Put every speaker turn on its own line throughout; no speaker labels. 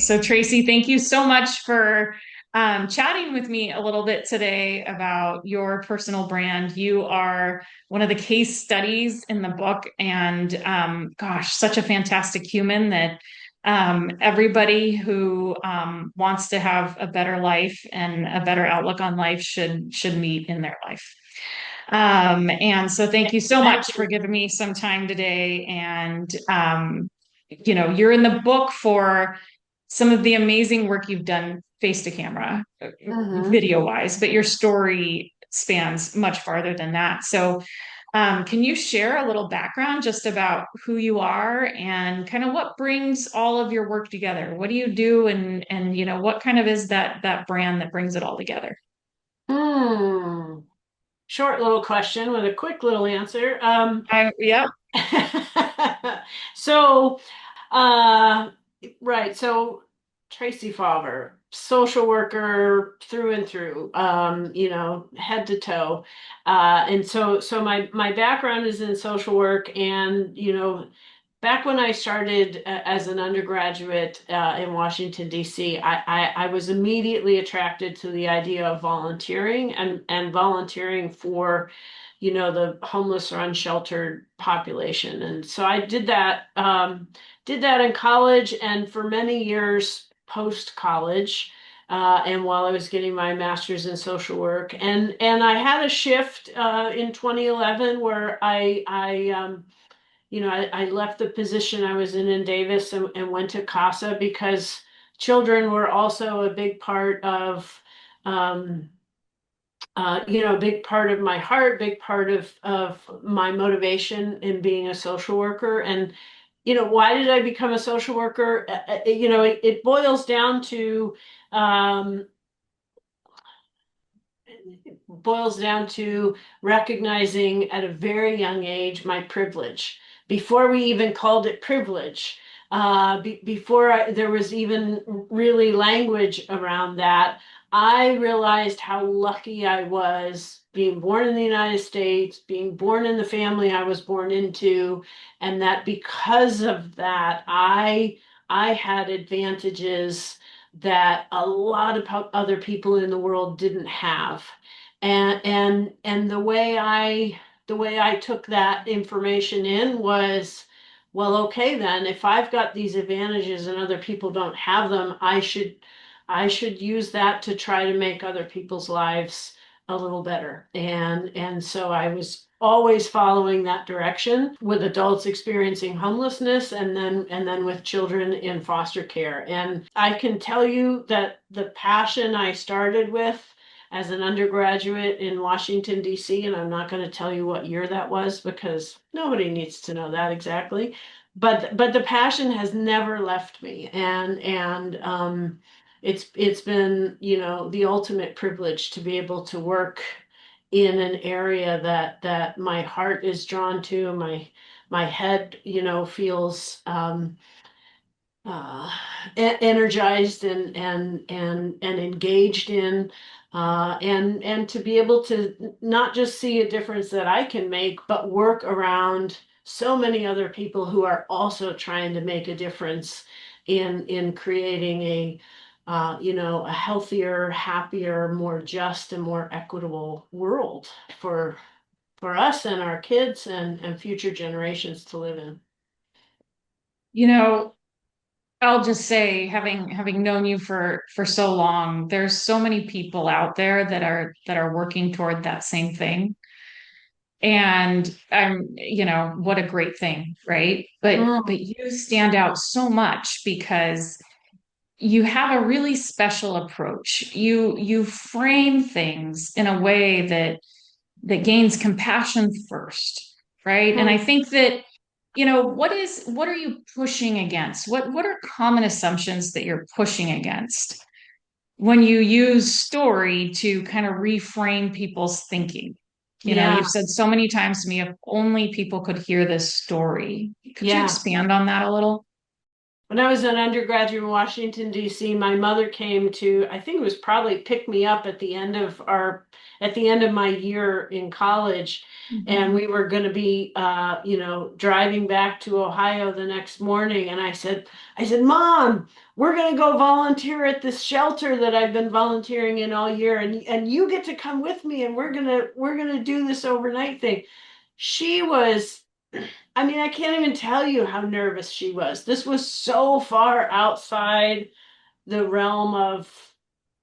So, Tracy, thank you so much for chatting with me a little bit today about your personal brand. You are one of the case studies in the book, and gosh, such a fantastic human that everybody who wants to have a better life and a better outlook on life should meet in their life. And so, thank you so much for giving me some time today. And you're in the book for some of the amazing work you've done face to camera,
Hmm.
video wise, but your story spans much farther than that. So, can you share a little background just about who you are and kind of what brings all of your work together? What do you do, and what kind of is that brand that brings it all together?
Hmm. Short little question with a quick little answer.
Yeah.
So, uh, right. So, Tracy Fauver, social worker through and through, head to toe. And so my background is in social work, and back when I started as an undergraduate in Washington, D.C., I was immediately attracted to the idea of volunteering and volunteering for, the homeless or unsheltered population. And so I did that in college and for many years post college. And while I was getting my master's in social work, and I had a shift in 2011 where I left the position I was in Davis and went to CASA because children were also a big part of, um, a big part of my heart, big part of my motivation in being a social worker. And, why did I become a social worker? It boils down to, um, recognizing at a very young age my privilege before we even called it privilege, before there was even really language around that. I realized how lucky I was being born in the United States, being born in the family I was born into, and that because of that I had advantages that a lot of other people in the world didn't have. And the way I took that information in was, well, okay, then if I've got these advantages and other people don't have them, I should use that to try to make other people's lives a little better. And so I was always following that direction with adults experiencing homelessness, and then with children in foster care. And I can tell you that the passion I started with as an undergraduate in Washington, D.C., and I'm not going to tell you what year that was because nobody needs to know that exactly. But the passion has never left me, and it's been, the ultimate privilege to be able to work in an area that my heart is drawn to, my head, feels uh, energized and engaged in, and to be able to not just see a difference that I can make, but work around so many other people who are also trying to make a difference in creating a healthier, happier, more just and more equitable world for for us and our kids and future generations to live in.
You know, I'll just say, having known you for so long, there's so many people out there that are working toward that same thing. And what a great thing, right? But
Mm,
you stand out so much because you have a really special approach. You frame things in a way that gains compassion first, right? And I
mm,
think that, what are you pushing against? What are common assumptions that you're pushing against when you use story to kind of reframe people's thinking?
yeah,
You've said so many times to me, if only people could hear this story. Could you
yeah.
expand on that a little?
When I was an undergraduate in Washington, D.C., my mother came to, I think it was probably pick me up at the end of my year in college. And
Mhm.
we were going to be, driving back to Ohio the next morning. And I said, Mom, we're going to go volunteer at this shelter that I've been volunteering in all year. And you get to come with me and we're going to do this overnight thing. She was, I mean, I can't even tell you how nervous she was. This was so far outside the realm of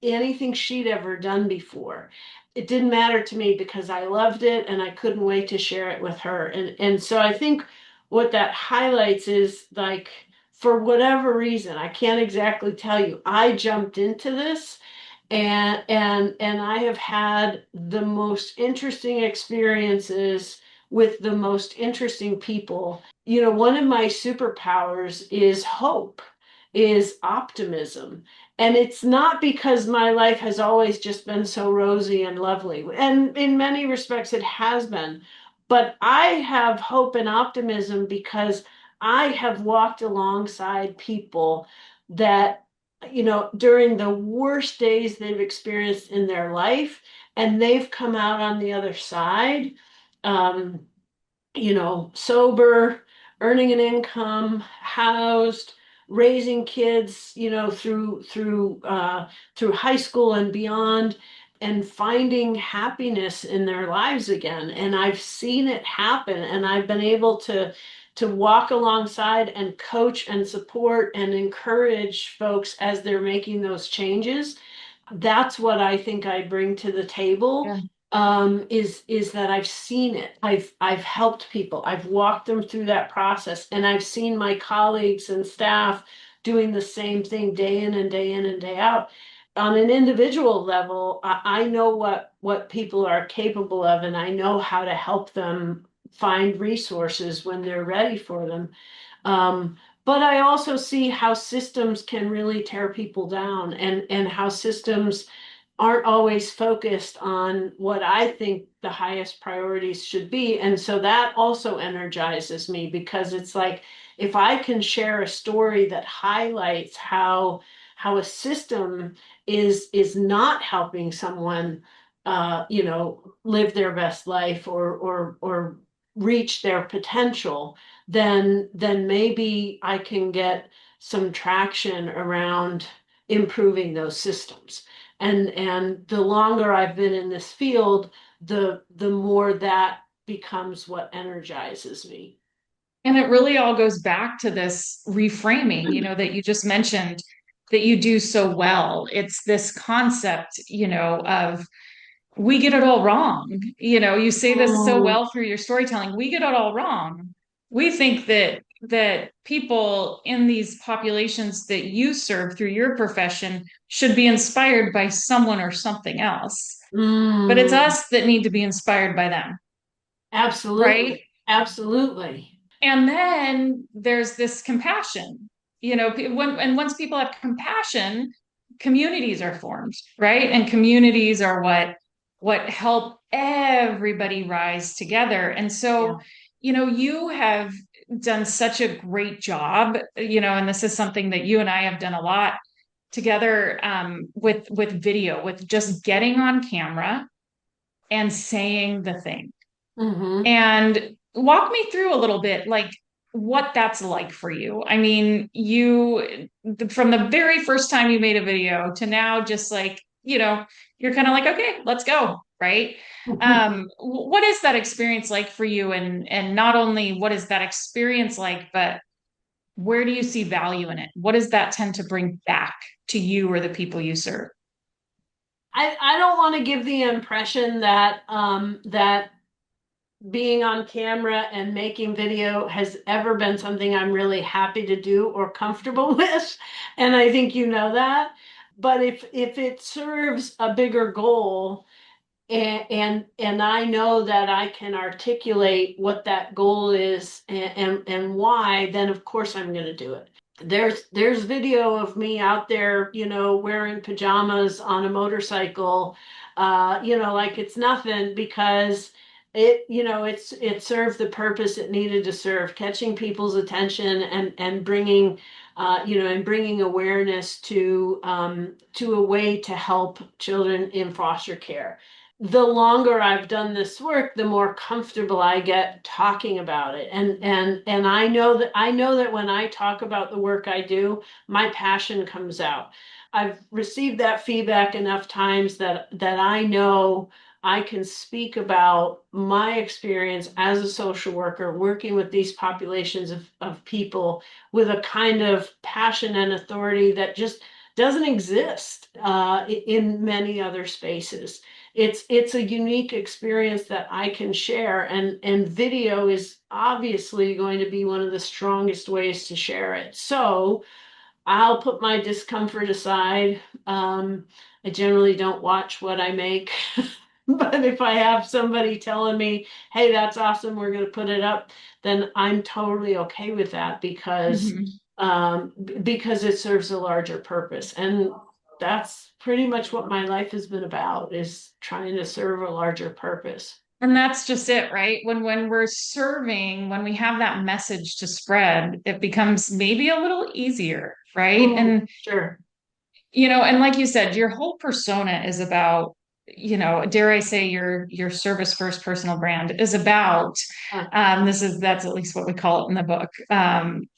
anything she'd ever done before. It didn't matter to me because I loved it and I couldn't wait to share it with her. And so I think what that highlights is like, for whatever reason, I can't exactly tell you, I jumped into this and I have had the most interesting experiences with the most interesting people. You know, one of my superpowers is hope, is optimism. And it's not because my life has always just been so rosy and lovely. And in many respects, it has been. But I have hope and optimism because I have walked alongside people that, during the worst days they've experienced in their life, and they've come out on the other side, um, sober, earning an income, housed, raising kids, through high school and beyond, and finding happiness in their lives again. And I've seen it happen, and I've been able to walk alongside and coach and support and encourage folks as they're making those changes. That's what I think I bring to the table,
Yeah.
is that I've seen it. I've helped people. I've walked them through that process, and I've seen my colleagues and staff doing the same thing day in and day in and day out. On an individual level, I know what people are capable of, and I know how to help them find resources when they're ready for them. But I also see how systems can really tear people down, and how systems aren't always focused on what I think the highest priorities should be. And so that also energizes me, because it's like, if I can share a story that highlights how a system is not helping someone live their best life, or reach their potential, then maybe I can get some traction around improving those systems. And the longer I've been in this field, the more that becomes what energizes me.
And it really all goes back to this reframing, that you just mentioned that you do so well. It's this concept, of we get it all wrong. You say this so
Mm,
well through your storytelling. We get it all wrong. We think that people in these populations that you serve through your profession should be inspired by someone or something else. But it's
mm,
us that need to be inspired by them, right?
absolutely. Absolutely.
And then there's this compassion, and once people have compassion, communities are formed, right? And communities are what help everybody rise together. And so,
Yeah.
you have done such a great job, and this is something that you and I have done a lot together, with video, with just getting on camera and saying the thing.
Hmm.
And walk me through a little bit, like what that's like for you. I mean, from the very first time you made a video to now, just like, you're kind of like, okay, let's go, right? What is that experience like for you? And not only what is that experience like, but where do you see value in it? What does that tend to bring back to you or the people you serve?
I don't want to give the impression that being on camera and making video has ever been something I'm really happy to do or comfortable with. And I think you know that. But if it serves a bigger goal, and I know that I can articulate what that goal is, and why, then of course I'm going to do it. There's video of me out there, wearing pajamas on a motorcycle, like it's nothing, because It served the purpose it needed to serve, catching people's attention and bringing and bringing awareness to a way to help children in foster care. The longer I've done this work, the more comfortable I get talking about it. And I know that when I talk about the work I do, my passion comes out. I've received that feedback enough times that I know I can speak about my experience as a social worker working with these populations of people with a kind of passion and authority that just doesn't exist in many other spaces. It's a unique experience that I can share, and video is obviously going to be one of the strongest ways to share it. So I'll put my discomfort aside. I generally don't watch what I make. But if I have somebody telling me, hey, that's awesome, we're going to put it up, then I'm totally okay with that
Mhm.
because it serves a larger purpose. And that's pretty much what my life has been about, is trying to serve a larger purpose.
And that's just it, right? When we're serving, when we have that message to spread, it becomes maybe a little easier, right?
Mm,
And
sure.
and like you said, your whole persona is about, dare I say your service first personal brand is about,
Uh,
that's at least what we call it in the book,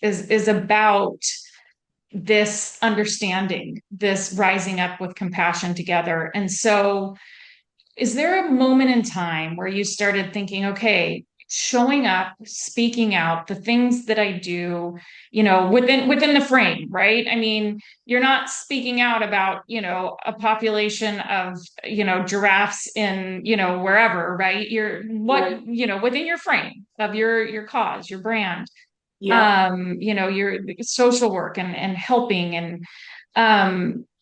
is about this understanding, this rising up with compassion together. And so is there a moment in time where you started thinking, okay, showing up, speaking out, the things that I do, within the frame, right? I mean, you're not speaking out about, a population of, giraffes in, wherever, right? You're
right.
within your frame of your cause, your brand,
Yep.
your social work and helping. And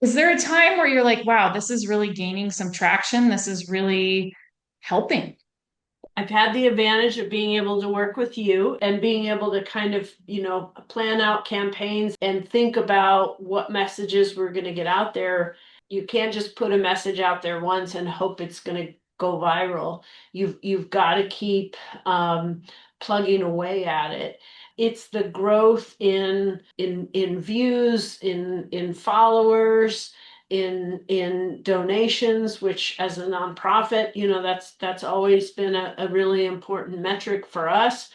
is there a time where you're like, wow, this is really gaining some traction, this is really helping?
I've had the advantage of being able to work with you and being able to kind of, plan out campaigns and think about what messages we're going to get out there. You can't just put a message out there once and hope it's going to go viral. You've got to keep plugging away at it. It's the growth in views, in followers, in donations, which as a nonprofit, that's always been a really important metric for us.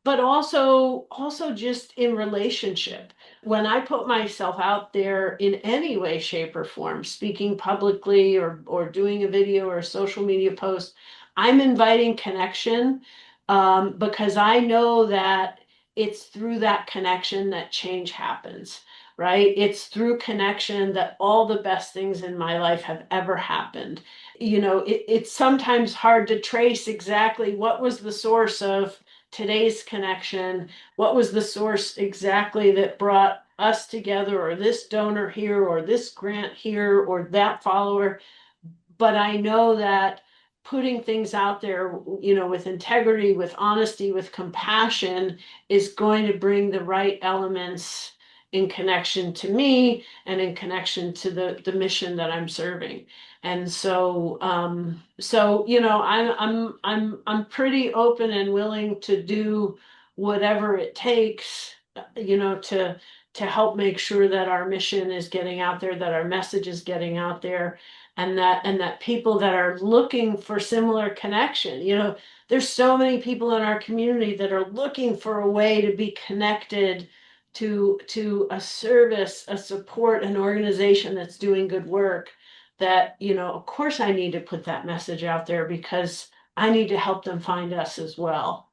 But also just in relationship. When I put myself out there in any way, shape, or form, speaking publicly or doing a video or a social media post, I'm inviting connection, because I know that it's through that connection that change happens, right? It's through connection that all the best things in my life have ever happened. It's sometimes hard to trace exactly what was the source of today's connection, what was the source exactly that brought us together, or this donor here, or this grant here, or that follower. But I know that putting things out there, with integrity, with honesty, with compassion is going to bring the right elements in connection to me and in connection to the mission that I'm serving. And so I'm pretty open and willing to do whatever it takes, to help make sure that our mission is getting out there, that our message is getting out there, and that people that are looking for similar connection. There's so many people in our community that are looking for a way to be connected to a service, a support, an organization that's doing good work. That, of course I need to put that message out there because I need to help them find us as well.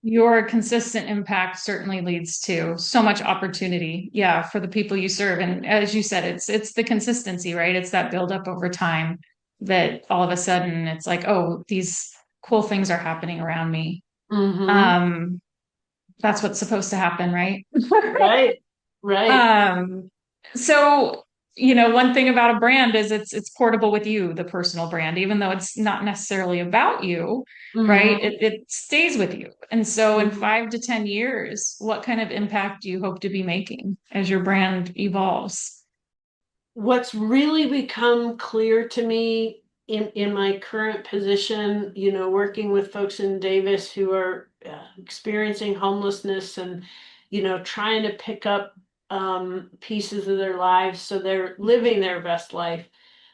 Your consistent impact certainly leads to so much opportunity, yeah, for the people you serve. And as you said, it's the consistency, right? It's that build up over time that all of a sudden it's like, oh, these cool things are happening around me.
Mm-hmm.
um that's what's supposed to happen, right?
Right. Right.
Um, so, one thing about a brand is it's portable with you, the personal brand, even though it's not necessarily about you, right?
Mm-hmm.
It stays with you. And so in
Mm-hmm.
5 to 10 years, what kind of impact do you hope to be making as your brand evolves?
What's really become clear to me in my current position, working with folks in Davis who are experiencing homelessness and, trying to pick up pieces of their lives so they're living their best life.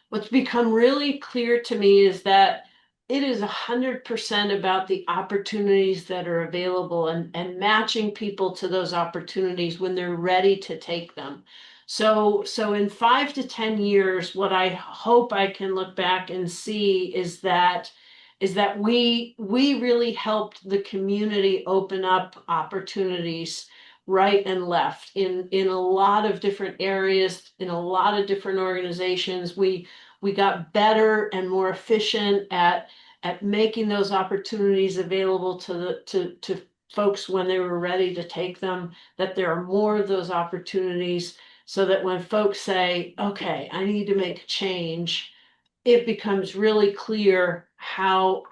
What's become really clear to me is that it is 100% about the opportunities that are available and matching people to those opportunities when they're ready to take them. So in 5 to 10 years, what I hope I can look back and see is that we really helped the community open up opportunities right and left in a lot of different areas, in a lot of different organizations. We got better and more efficient at making those opportunities available to folks when they were ready to take them, that there are more of those opportunities so that when folks say, okay, I need to make a change, it becomes really clear how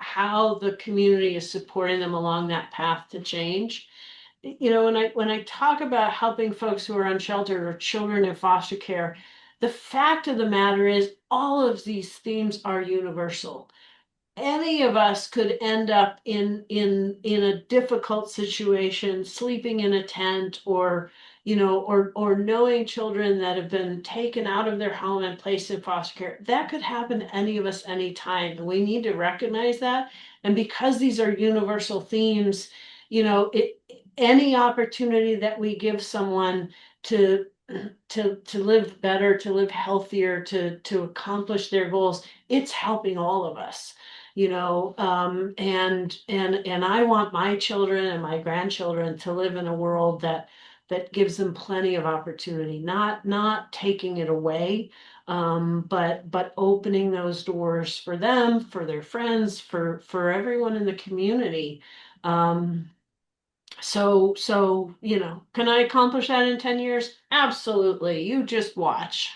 the community is supporting them along that path to change. When I talk about helping folks who are unsheltered or children in foster care, the fact of the matter is all of these themes are universal. Any of us could end up in a difficult situation, sleeping in a tent, or knowing children that have been taken out of their home and placed in foster care. That could happen to any of us anytime, and we need to recognize that. And because these are universal themes, any opportunity that we give someone to to live better, to live healthier, to accomplish their goals, it's helping all of us. And I want my children and my grandchildren to live in a world that gives them plenty of opportunity, not taking it away, but opening those doors for them, for their friends, for everyone in the community. So can I accomplish that in 10 years? Absolutely. You just watch.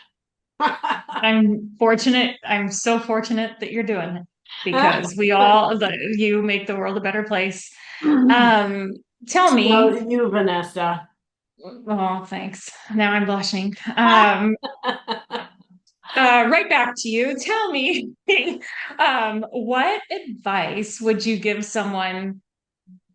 I'm fortunate. I'm so fortunate that you're doing it because you make the world a better place. Um, Tell
So
me,
do you, Vanessa.
oh, thanks. Now I'm blushing. Right back to you. Tell me, what advice would you give someone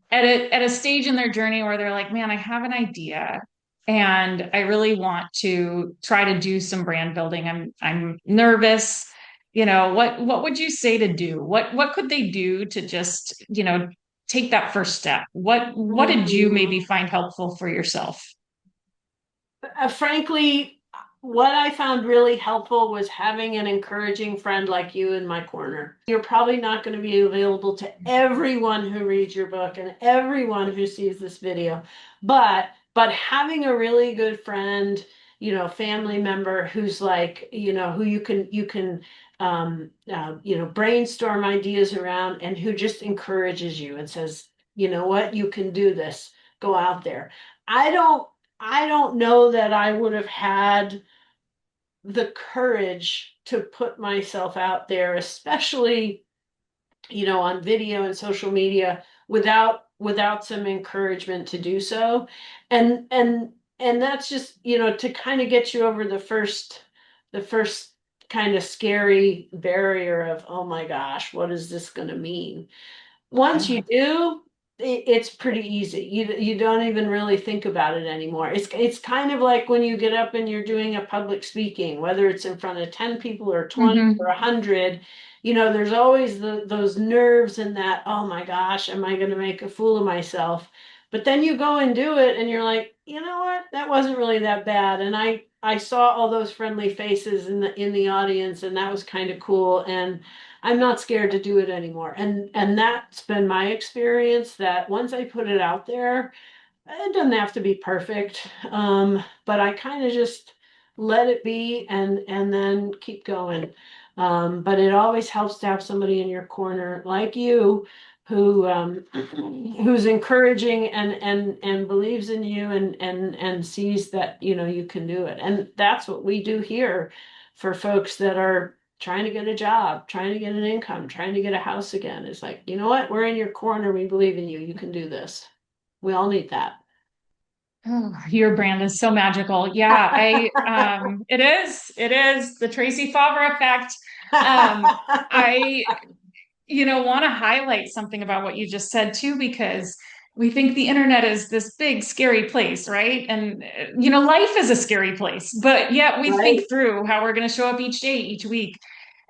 at a stage in their journey where they're like, man, I have an idea and I really want to try to do some brand building. I'm nervous. What would you say to do? What could they do to just, take that first step? What did you maybe find helpful for yourself?
Frankly, what I found really helpful was having an encouraging friend like you in my corner. You're probably not going to be available to everyone who reads your book and everyone who sees this video, but having a really good friend, family member who's like, who you can brainstorm ideas around and who just encourages you and says, you know what, you can do this. Go out there. I don't I don't know that I would have had the courage to put myself out there, especially, on video and social media without some encouragement to do so. And that's just, to kind of get you over the first kind of scary barrier of, oh my gosh, what is this going to mean? Once you do, it's pretty easy. You don't even really think about it anymore. It's kind of like when you get up and you're doing a public speaking, whether it's in front of 10 people or 20 or
Hmm.
100, there's always those nerves and that, oh my gosh, am I going to make a fool of myself? But then you go and do it and you're like, you know what? That wasn't really that bad. And I saw all those friendly faces in the audience, and that was kind of cool. And I'm not scared to do it anymore. And that's been my experience, that once I put it out there, it doesn't have to be perfect. But I kind of just let it be and then keep going. But it always helps to have somebody in your corner like you who's encouraging and believes in you and sees that you can do it. And that's what we do here for folks that are trying to get a job, trying to get an income, trying to get a house again. It's like, you know what? We're in your corner. We believe in you. You can do this. We all need that.
Oh, your brand is so magical. Yeah, it is the Tracy Fauver effect. um, I want to highlight something about what you just said too, because we think the internet is this big, scary place, right? And, life is a scary place, but yet we think
Right,
through how we're going to show up each day, each week.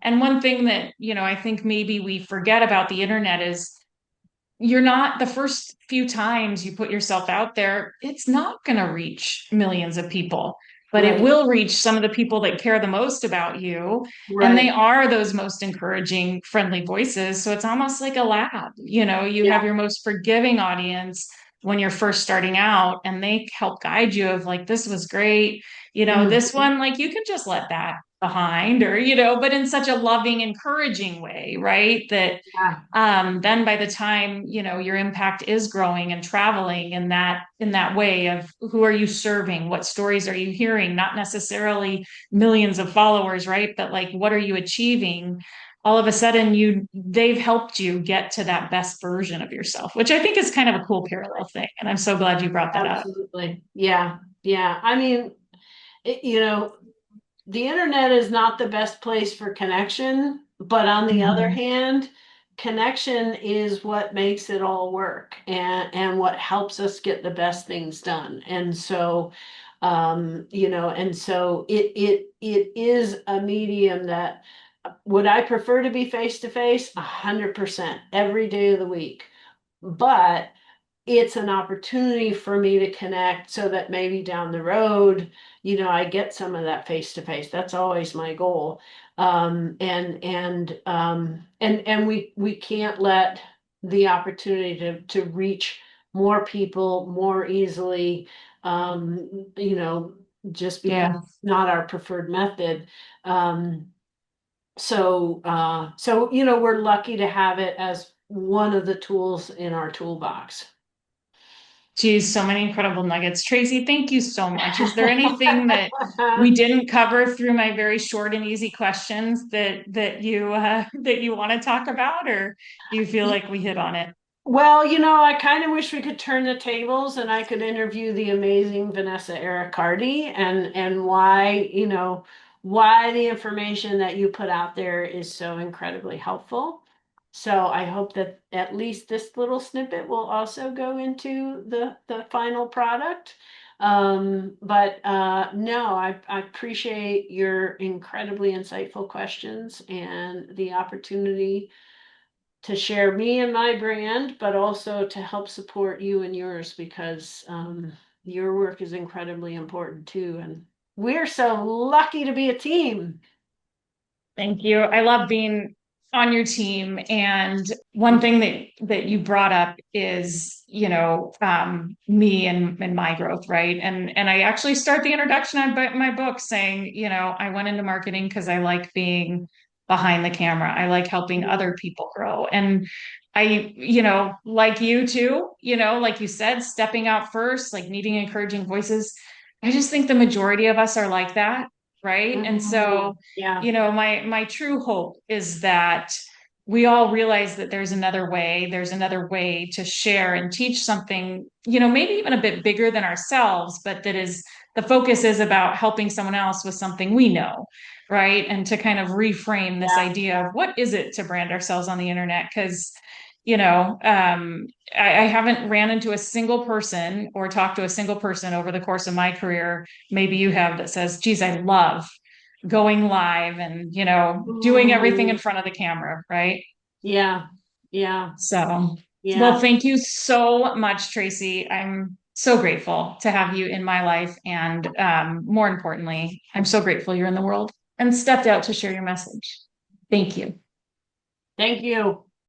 And one thing that, I think maybe we forget about the internet is you're not the first few times you put yourself out there, it's not going to reach millions of people, but it
right,
will reach some of the people that care the most about you. And they
right.
are those most encouraging, friendly voices. So it's almost like a lab. You have
Yeah.
your most forgiving audience when you're first starting out, and they help guide you of like, this was great. This
Mhm.
one, like, you can just let that behind, or, but in such a loving, encouraging way, right? That
Yeah.
then by the time your impact is growing and traveling in that way of who are you serving, what stories are you hearing, not necessarily millions of followers, right, but like what are you achieving, all of a sudden they've helped you get to that best version of yourself, which I think is kind of a cool parallel thing, and I'm so glad you brought that up.
Absolutely. Yeah. Yeah. I mean, you know, the internet is not the best place for connection, but on the other
Mhm.
hand, connection is what makes it all work and what helps us get the best things done. And so, it is a medium that would I prefer to be face to face? 100% every day of the week. But it's an opportunity for me to connect so that maybe down the road, I get some of that face to face. That's always my goal. And we can't let the opportunity to reach more people more easily, you know, just because
Yeah.
it's not our preferred method. Um, we're lucky to have it as one of the tools in our toolbox.
Geez, so many incredible nuggets. Tracy, thank you so much. Is there anything that we didn't cover through my very short and easy questions that you want to talk about, or do you feel like we hit on it?
Well, I kind of wish we could turn the tables and I could interview the amazing Vanessa Ericardi and why the information that you put out there is so incredibly helpful. So I hope that at least this little snippet will also go into the final product. But no, I appreciate your incredibly insightful questions and the opportunity to share me and my brand, but also to help support you and yours because your work is incredibly important too. And we're so lucky to be a team.
Thank you. I love being on your team. And one thing that you brought up is, me and my growth, right? And I actually start the introduction on my book saying, I went into marketing because I like being behind the camera. I like helping other people grow. And I, like you too, like you said, stepping out first, like needing encouraging voices. I just think the majority of us are like that, right? And so
Yeah,
my true hope is that we all realize that there's another way to share and teach something, maybe even a bit bigger than ourselves, but that is the focus is about helping someone else with something we know, right? And to kind of reframe this
yeah.
idea of what is it to brand ourselves on the internet? Because I haven't ran into a single person or talked to a single person over the course of my career, maybe you have, that says, geez, I love going live and doing everything in
Ooh,
front of the camera, right?
yeah, yeah,
So, well,
yeah.
thank you so much, Tracy. I'm so grateful to have you in my life, and more importantly, I'm so grateful you're in the world and stepped out to share your message. Thank you.
Thank you.